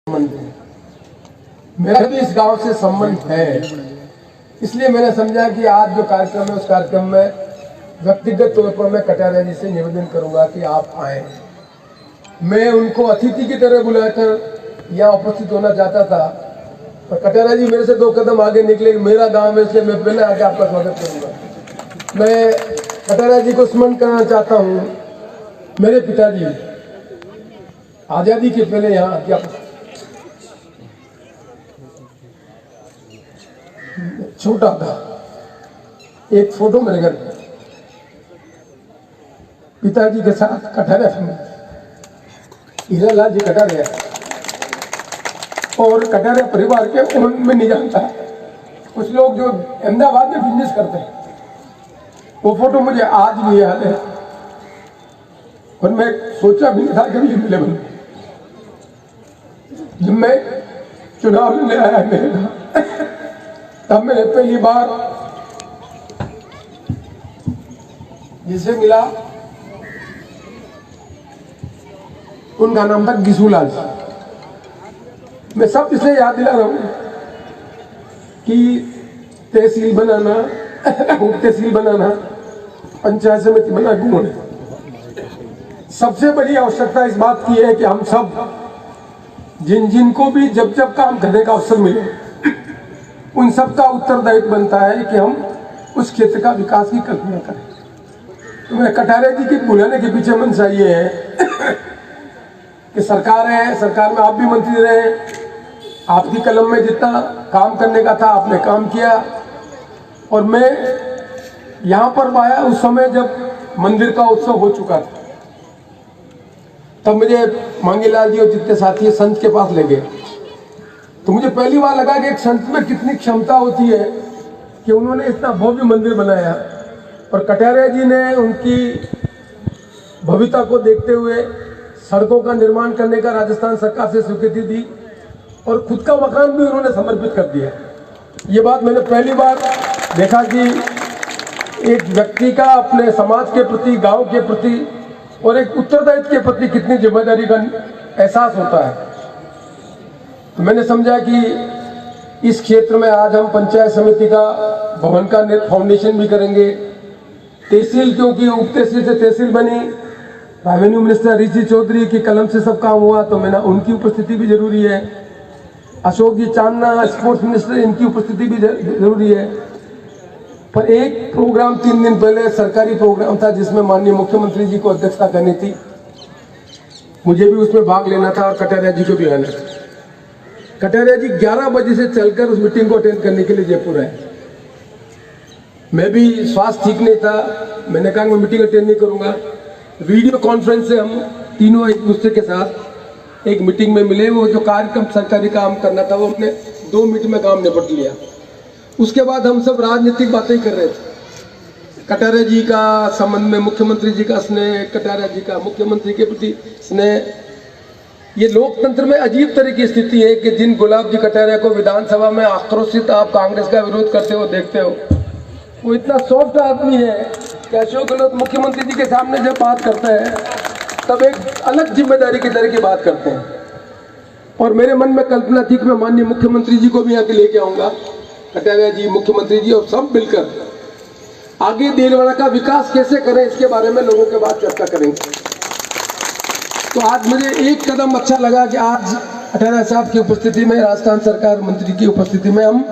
संबंध है, मेरा भी इस गांव से संबंध है। इसलिए मैंने समझा कि आज जो कार्यक्रम है उस कार्यक्रम में व्यक्तिगत तौर पर मैं कटारिया जी से निवेदन करूंगा कि आप आए। मैं उनको अतिथि की तरह बुलाकर यहाँ उपस्थित होना चाहता था, पर कटारिया जी मेरे से 2 कदम आगे निकले। मेरा गांव है इसलिए मैं पहले आके आपका स्वागत करूंगा। मैं कटारिया जी को स्मरण करना चाहता हूँ। मेरे पिताजी आज़ादी के पहले यहाँ क्या छोटा था, एक फोटो मेरे घर पिताजी के साथ कटारिया हीरालाल जी कटारिया और कटारिया परिवार के उन्होंने नहीं जानता। कुछ लोग जो अहमदाबाद में बिजनेस करते हैं, वो फोटो मुझे आज भी याद है और मैं सोचा भी नहीं था कभी मिले बन। जब मैं चुनाव लड़ने आया मेरे घर, तब मैंने पहली बार जिसे मिला उनका नाम था गिसूलाल। मैं सब इसे याद दिला रहा हूं कि तहसील बनाना, उप तहसील बनाना, पंचायत समिति बनाना, सबसे बड़ी आवश्यकता इस बात की है कि हम सब जिनको भी जब जब काम करने का अवसर मिले, उन सब का उत्तरदायित्व बनता है कि हम उस क्षेत्र का विकास की कल्पना करें। तो मैं कटारिया जी के बुलाने के पीछे मंशा ये है कि सरकार है, सरकार में आप भी मंत्री रहे, आपकी कलम में जितना काम करने का था आपने काम किया। और मैं यहाँ पर आया उस समय जब मंदिर का उत्सव हो चुका था, तब मुझे मांगीलाल जी और जितने साथी संत के पास ले गए। तो मुझे पहली बार लगा कि एक संत में कितनी क्षमता होती है कि उन्होंने इतना भव्य मंदिर बनाया। और कटारिया जी ने उनकी भव्यता को देखते हुए सड़कों का निर्माण करने का राजस्थान सरकार से स्वीकृति दी और खुद का मकान भी उन्होंने समर्पित कर दिया। ये बात मैंने पहली बार देखा कि एक व्यक्ति का अपने समाज के प्रति, गांव के प्रति और एक उत्तरदायित्व के प्रति कितनी जिम्मेदारी का एहसास होता है। तो मैंने समझा कि इस क्षेत्र में आज हम पंचायत समिति का भवन का फाउंडेशन भी करेंगे। तहसील, क्योंकि उप तहसील से तहसील बनी, रेवेन्यू मिनिस्टर ऋषि चौधरी की कलम से सब काम हुआ, तो मैंने उनकी उपस्थिति भी जरूरी है। अशोक जी चांदना स्पोर्ट्स मिनिस्टर, इनकी उपस्थिति भी जरूरी है। पर एक प्रोग्राम 3 दिन पहले सरकारी प्रोग्राम था जिसमें माननीय मुख्यमंत्री जी को अध्यक्षता करनी थी, मुझे भी उसमें भाग लेना था और कटारिया जी को भी आना था। कटारिया जी 11 बजे से चलकर उस मीटिंग को अटेंड करने के लिए जयपुर आए। मैं भी स्वास्थ्य ठीक नहीं था, मैंने कहा मैं मीटिंग अटेंड नहीं करूंगा। वीडियो कॉन्फ्रेंस से हम तीनों एक दूसरे के साथ एक मीटिंग में मिले। वो जो कार्यक्रम सरकारी काम करना था वो हमने 2 मिनट में काम निपट लिया। उसके बाद हम सब राजनीतिक बातें कर रहे थे। कटारिया जी का संबंध में मुख्यमंत्री जी का स्नेह, कटारिया जी का मुख्यमंत्री के प्रति स्नेह। ये लोकतंत्र में अजीब तरह की स्थिति है कि जिन गुलाब जी कटारिया को विधानसभा में आक्रोशित आप कांग्रेस का विरोध करते हो देखते हो, वो इतना सॉफ्ट आदमी है कि अशोक गहलोत मुख्यमंत्री जी के सामने जब बात करता है तब एक अलग जिम्मेदारी की तरह की बात करते हैं। और मेरे मन में कल्पना थी कि मैं माननीय मुख्यमंत्री जी को भी यहाँ के लेके आऊंगा, कटारिया जी, मुख्यमंत्री जी और सब मिलकर आगे देलवाड़ा का विकास कैसे करें इसके बारे में लोगों के बाद चर्चा करेंगे। तो आज मुझे एक कदम अच्छा लगा कि आज कटारिया साहब की उपस्थिति में, राजस्थान सरकार मंत्री की उपस्थिति में हम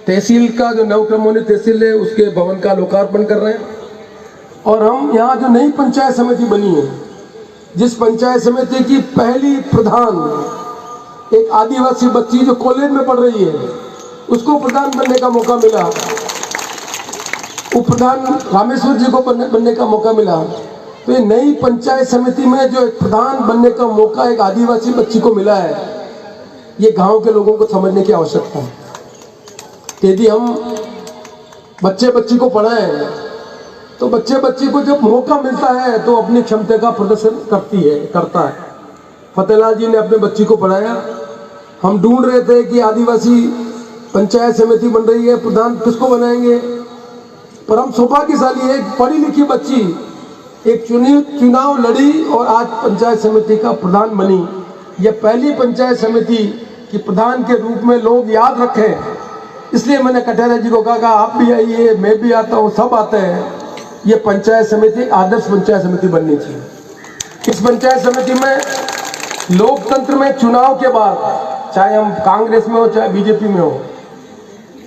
तहसील का जो नवक्रमोन्नी तहसील है उसके भवन का लोकार्पण कर रहे हैं। और हम यहाँ जो नई पंचायत समिति बनी है, जिस पंचायत समिति की पहली प्रधान एक आदिवासी बच्ची जो कॉलेज में पढ़ रही है, उसको प्रधान बनने का मौका मिला, उप प्रधान रामेश्वर जी को बनने का मौका मिला। तो ये नई पंचायत समिति में जो एक प्रधान बनने का मौका एक आदिवासी बच्ची को मिला है, ये गांव के लोगों को समझने की आवश्यकता है। यदि हम बच्ची को पढ़ाएं तो बच्ची को जब मौका मिलता है तो अपनी क्षमता का प्रदर्शन करता है। फतेहलाल जी ने अपने बच्ची को पढ़ाया। हम ढूंढ रहे थे कि आदिवासी पंचायत समिति बन रही है, प्रधान किसको बनाएंगे, पर हम सौभाग्यशाली है, पढ़ी लिखी बच्ची एक चुनाव लड़ी और आज पंचायत समिति का प्रधान बनी, ये पहली पंचायत समिति की प्रधान के रूप में लोग याद रखें, इसलिए मैंने कटारिया जी को कहा आप भी आइए, मैं भी आता हूँ, सब आते हैं। ये पंचायत समिति आदर्श पंचायत समिति बननी चाहिए। इस पंचायत समिति में लोकतंत्र में चुनाव के बाद, चाहे हम कांग्रेस में हो चाहे बीजेपी में हो,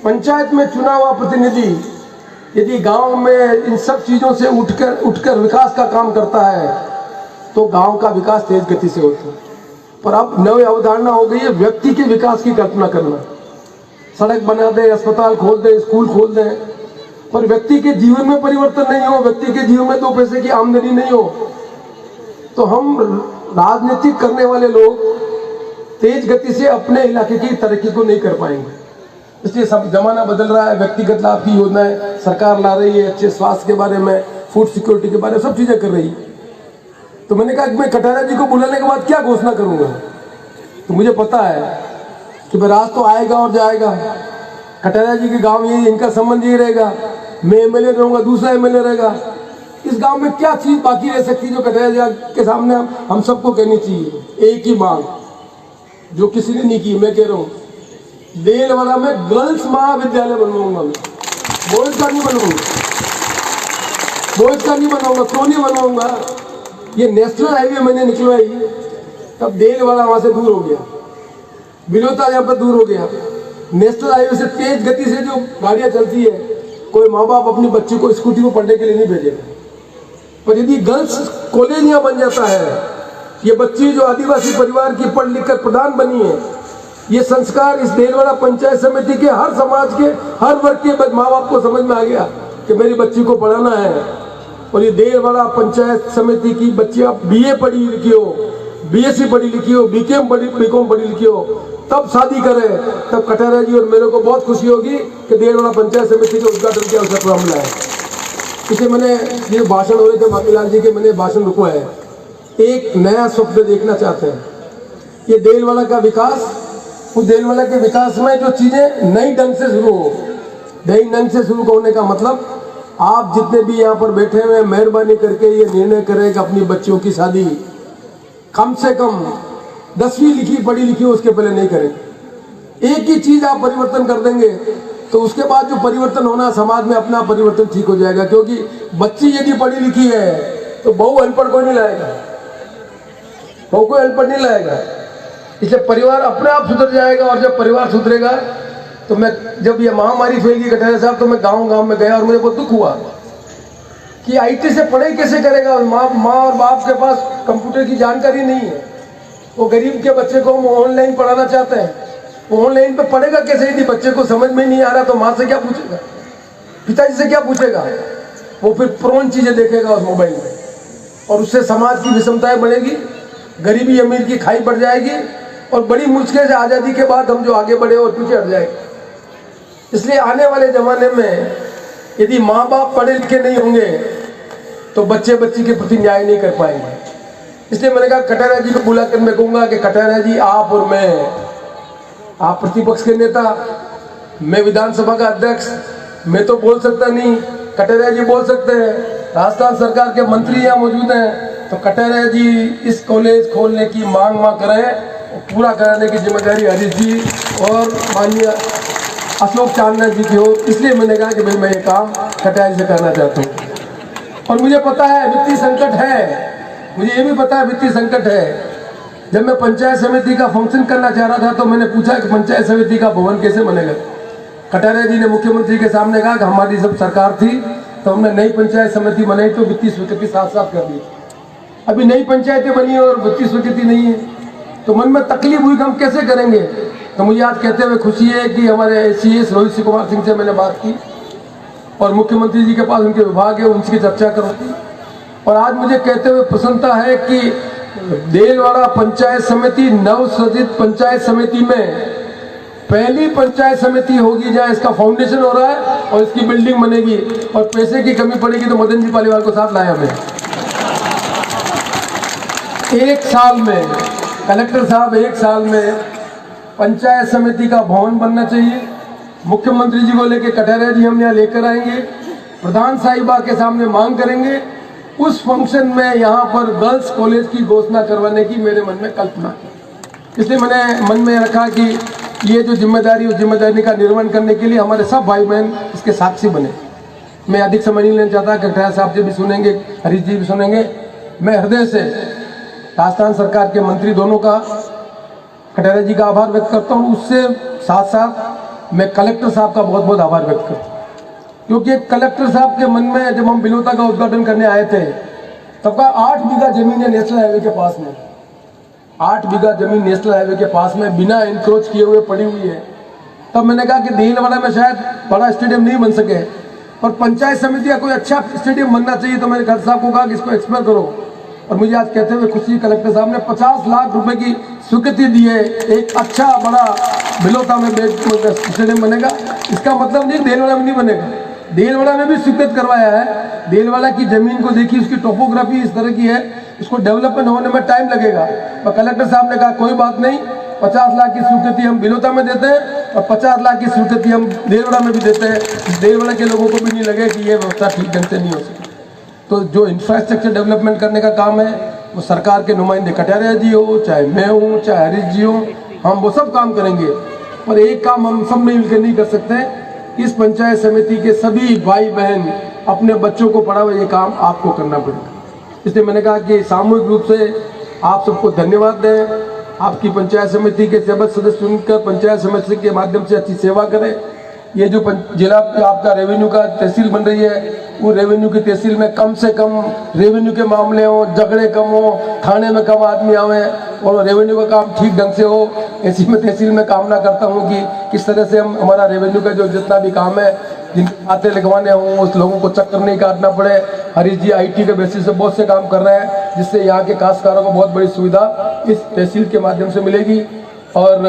पंचायत में चुनाव हुआ प्रतिनिधि यदि गांव में इन सब चीजों से उठकर विकास का काम करता है तो गांव का विकास तेज गति से होता है। पर अब नई अवधारणा हो गई है व्यक्ति के विकास की कल्पना करना। सड़क बना दे, अस्पताल खोल दे, स्कूल खोल दे, पर व्यक्ति के जीवन में परिवर्तन नहीं हो, व्यक्ति के जीवन में 2 पैसे की आमदनी नहीं हो, तो हम राजनीतिक करने वाले लोग तेज गति से अपने इलाके की तरक्की को नहीं कर पाएंगे। इसलिए सब जमाना बदल रहा है, व्यक्तिगत लाभ की योजनाएं सरकार ला रही है, अच्छे स्वास्थ्य के बारे में, फूड सिक्योरिटी के बारे में सब चीजें कर रही है। तो मैंने कहा कि मैं कटारिया जी को बुलाने के बाद क्या घोषणा करूंगा, तो मुझे पता है कि राज तो आएगा और जाएगा। कटारिया जी के गांव में इनका संबंध ये रहेगा, मैं एमएलए रहूंगा, दूसरा एमएलए रहेगा। इस गांव में क्या चीज बाकी रह सकती है जो कटारिया जी के सामने हम सबको कहनी चाहिए? एक ही मांग जो किसी ने नहीं की, मैं कह रहा हूँ, देलवाड़ा में गर्ल्स महाविद्यालय बनवाऊंगा मैं। बॉयज का नहीं बनवाऊंगा, बॉयज का नहीं बनवाऊंगा। क्यों नहीं बनवाऊंगा? ये नेशनल हाईवे मैंने निकलवाई, तब देलवाड़ा वहां से दूर हो गया, बिलोता यहाँ पर दूर हो गया। नेशनल हाईवे से तेज गति से जो गाड़ियां चलती है, कोई माँ बाप अपनी बच्ची को स्कूटी को पढ़ने के लिए नहीं भेजेगा। पर यदि गर्ल्स कॉलेज यहाँ बन जाता है, ये बच्ची जो आदिवासी परिवार की पढ़ लिख कर प्रधान बनी है, ये संस्कार इस देलवाड़ा पंचायत समिति के हर समाज के हर वर्ग के माँ बाप को समझ में आ गया कि मेरी बच्ची को पढ़ाना है। और ये देलवाड़ा पंचायत समिति की बच्चियां बीए पढ़ी लिखी हो, बीएससी पढ़ी लिखी हो, बीकॉम पढ़ी लिखी हो, तब शादी करे, तब कटारिया जी और मेरे को बहुत खुशी होगी कि देलवाड़ा पंचायत समिति के उद्घाटन के अवसर पर हम लाए। इसे मैंने ये भाषण हो रहे थे बाकीलाल जी के, मैंने भाषण रुकवाया है। एक नया स्वप्न देखना चाहते हैं, ये देलवाड़ा का विकास, उस देलवाड़ा के विकास में जो चीजें नई ढंग से शुरू हो, नई ढंग से शुरू होने का मतलब आप जितने भी यहाँ पर बैठे हुए मेहरबानी करके ये निर्णय करें कि अपनी बच्चियों की शादी कम से कम 10वीं लिखी पढ़ी लिखी हो उसके पहले नहीं करें। एक ही चीज आप परिवर्तन कर देंगे तो उसके बाद जो परिवर्तन होना समाज में अपना परिवर्तन ठीक हो जाएगा। क्योंकि बच्ची यदि पढ़ी लिखी है तो बहू अनपढ़ कोई नहीं लाएगा, बहू कोई अनपढ़ नहीं लाएगा। इसलिए परिवार अपने आप सुधर जाएगा। और जब परिवार सुधरेगा तो मैं, जब ये महामारी फैली कटारिया साहब, तो मैं गांव में गया और मुझे बहुत दुख हुआ कि आईटी से पढ़ाई कैसे करेगा। माँ और बाप के पास कंप्यूटर की जानकारी नहीं है। वो गरीब के बच्चे को हम ऑनलाइन पढ़ाना चाहते हैं, वो ऑनलाइन पे पढ़ेगा कैसे? यदि बच्चे को समझ में नहीं आ रहा तो माँ से क्या पूछेगा, पिताजी से क्या पूछेगा? वो फिर प्रोन चीजें देखेगा उस मोबाइल में, और उससे समाज की विषमताएं बढ़ेगी, गरीबी अमीर की खाई बढ़ जाएगी, और बड़ी मुश्किल से आज़ादी के बाद हम जो आगे बढ़े और पीछे हट जाएंगे। इसलिए आने वाले जमाने में यदि माँ बाप पढ़े लिखे नहीं होंगे तो बच्चे बच्ची के प्रति न्याय नहीं कर पाएंगे। इसलिए मैंने कहा कटारिया जी को बुलाकर मैं कहूँगा कि कटारिया जी, आप और मैं, आप प्रतिपक्ष के नेता, मैं विधानसभा का अध्यक्ष, मैं तो बोल सकता नहीं, कटारिया जी बोल सकते हैं। राजस्थान सरकार के मंत्री यहाँ मौजूद हैं, तो कटारिया जी इस कॉलेज खोलने की मांग करें, पूरा कराने की जिम्मेदारी हरीश जी और माननीय अशोक चांदना जी की हो। इसलिए मैंने कहा कि भाई मैं ये काम कटारिया जी से करना चाहता हूँ। और मुझे पता है वित्तीय संकट है, मुझे ये भी पता है वित्तीय संकट है। जब मैं पंचायत समिति का फंक्शन करना चाह रहा था तो मैंने पूछा कि पंचायत समिति का भवन कैसे बनेगा। कटारिया जी ने मुख्यमंत्री के सामने कहा कि हमारी जब सरकार थी तो हमने नई पंचायत समिति बनाई तो वित्तीय स्वीकृति साथ साथ कर दी। अभी नई पंचायतें बनी और वित्तीय स्वीकृति नहीं है, तो मन में तकलीफ हुई कि हम कैसे करेंगे। तो मुझे आज कहते हुए खुशी है कि हमारे एसीएस रोहित कुमार सिंह से मैंने बात की और मुख्यमंत्री जी के पास उनके विभाग है, उनकी चर्चा करूँगी। और आज मुझे कहते हुए प्रसन्नता है कि देलवाड़ा पंचायत समिति नवसृजित पंचायत समिति में पहली पंचायत समिति होगी जहाँ इसका फाउंडेशन हो रहा है और इसकी बिल्डिंग बनेगी। और पैसे की कमी पड़ेगी तो मदन जी पालीवाल को साथ लाया हमें। एक साल में कलेक्टर साहब, एक साल में पंचायत समिति का भवन बनना चाहिए। मुख्यमंत्री जी को लेकर कटारिया जी हम यहाँ लेकर आएंगे, प्रधान साहिबा के सामने मांग करेंगे। उस फंक्शन में यहाँ पर गर्ल्स कॉलेज की घोषणा करवाने की मेरे मन में कल्पना है। इसलिए मैंने मन में रखा कि ये जो जिम्मेदारी, उस जिम्मेदारी का निर्वहन करने के लिए हमारे सब भाई बहन इसके साक्षी बने। मैं अधिक समय नहीं लेना चाहता, कटारिया साहब जी भी सुनेंगे, हरीश जी भी सुनेंगे। मैं हृदय से राजस्थान सरकार के मंत्री दोनों का, कटारिया जी का आभार व्यक्त करता हूँ। उससे साथ साथ मैं कलेक्टर साहब का बहुत बहुत आभार व्यक्त करता हूँ, क्योंकि कलेक्टर साहब के मन में जब हम बिलोता का उद्घाटन करने आए थे तब का 8 बीघा जमीन है नेशनल हाईवे के पास में, 8 बीघा जमीन नेशनल हाईवे के पास में बिना इंक्रोच किए हुए पड़ी हुई है। तब मैंने कहा कि देलवाड़ा में शायद बड़ा स्टेडियम नहीं बन सके, और पंचायत समिति का कोई अच्छा स्टेडियम बनना चाहिए। तो मैंने कलेक्टर साहब को कहा कि इसको एक्सप्लोर करो, और मुझे आज कहते हुए खुशी, कलेक्टर साहब ने 50 लाख रुपए की स्वीकृति दी है। एक अच्छा बड़ा बिलोता में स्टेडियम बनेगा। इसका मतलब नहीं देलवाड़ा में नहीं बनेगा, देलवाड़ा में भी स्वीकृत करवाया है। देलवाड़ा की जमीन को देखिए, उसकी टोपोग्राफी इस तरह की है, इसको डेवलपमेंट होने में टाइम लगेगा। और कलेक्टर साहब ने कहा कोई बात नहीं, 50 लाख की स्वीकृति हम बिलोता में देते हैं और 50 लाख की स्वीकृति हम देलवाड़ा में भी देते हैं। देलवाड़ा के लोगों को भी नहीं लगे कि ये व्यवस्था ठीक ढंग से नहीं हो सकी। तो जो इंफ्रास्ट्रक्चर डेवलपमेंट करने का काम है वो सरकार के नुमाइंदे कटारिया जी हो, चाहे मैं हूँ, चाहे हरीश जी हो, हम वो सब काम करेंगे। पर एक काम हम सब मिलकर नहीं कर सकते। इस पंचायत समिति के सभी भाई बहन अपने बच्चों को पढ़ावे, ये काम आपको करना पड़ेगा। इसलिए मैंने कहा कि सामूहिक रूप से आप सबको धन्यवाद दें। आपकी पंचायत समिति के सभी सदस्य चुनकर पंचायत समिति के माध्यम से अच्छी सेवा करें। ये जो जिला आपका रेवेन्यू का तहसील बन रही है, वो रेवेन्यू की तहसील में कम से कम रेवेन्यू के मामले हो, झगड़े कम हो, थाने में कम आदमी आवे और रेवेन्यू का काम ठीक ढंग से हो। ऐसी मैं तहसील में कामना करता हूँ कि किस तरह से हम हमारा रेवेन्यू का जो जितना भी काम है, जिनके खाते लिखवाने हों, उस लोगों को चक्कर नहीं काटना पड़े। हरीश जी IT के बेसिस से बहुत से काम कर रहे हैं, जिससे यहाँ के काश्तकारों को बहुत बड़ी सुविधा इस तहसील के माध्यम से मिलेगी। और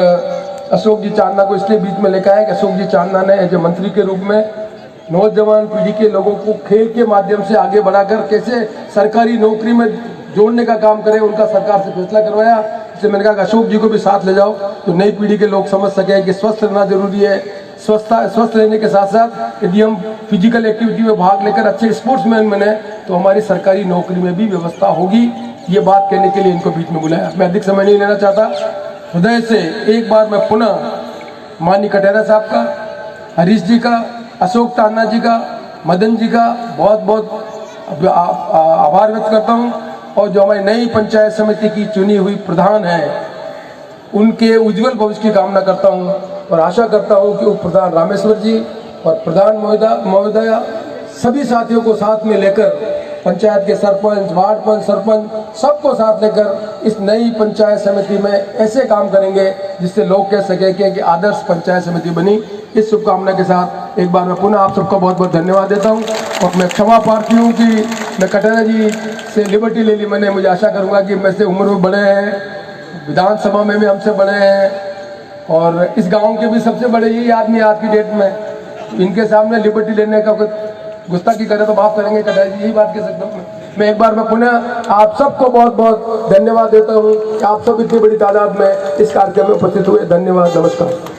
अशोक जी चांदना को इसलिए बीच में लेकर आया कि अशोक जी चांदना ने एज ए मंत्री के रूप में नौजवान पीढ़ी के लोगों को खेल के माध्यम से आगे बढ़ाकर कैसे सरकारी नौकरी में जोड़ने का काम करें, उनका सरकार से फैसला करवाया। इसलिए मैंने कहा कि अशोक जी को भी साथ ले जाओ, तो नई पीढ़ी के लोग समझ सकें कि स्वस्थ रहना जरूरी है। स्वस्थ रहने के साथ साथ यदि हम फिजिकल एक्टिविटी में भाग लेकर अच्छे स्पोर्ट्समैन बने तो हमारी सरकारी नौकरी में भी व्यवस्था होगी। ये बात कहने के लिए इनको बीच में बुलाया। मैं अधिक समय नहीं लेना चाहता। हृदय से एक बार मैं पुनः माननीय कटारिया साहब का, हरीश जी का, अशोक चांदना जी का, मदन जी का बहुत बहुत आभार व्यक्त करता हूँ। और जो हमारी नई पंचायत समिति की चुनी हुई प्रधान है, उनके उज्जवल भविष्य की कामना करता हूँ और आशा करता हूँ कि उप प्रधान रामेश्वर जी और प्रधान महोदया सभी साथियों को साथ में लेकर, पंचायत के सरपंच, वार्ड पंच, सरपंच सबको साथ लेकर इस नई पंचायत समिति में ऐसे काम करेंगे जिससे लोग कह सके कि आदर्श पंचायत समिति बनी। इस शुभकामना के साथ एक बार मैं पुनः आप सबका बहुत बहुत धन्यवाद देता हूं। और मैं क्षमा प्रार्थी हूं कि मैं कटारिया जी से लिबर्टी ले ली मैंने। मुझे आशा करूंगा कि मैं से उम्र में बड़े हैं, विधानसभा में भी हमसे बड़े हैं, और इस गाँव के भी सबसे बड़े यही आदमी आज की डेट में। इनके सामने लिबर्टी लेने का गुस्ताखी करे तो माफ करेंगे कटारिया जी, यही बात कह सकता हूँ मैं। एक बार मैं पुनः आप सबको बहुत बहुत धन्यवाद देता हूँ कि आप सब इतनी बड़ी तादाद में इस कार्यक्रम में उपस्थित हुए। धन्यवाद, नमस्कार।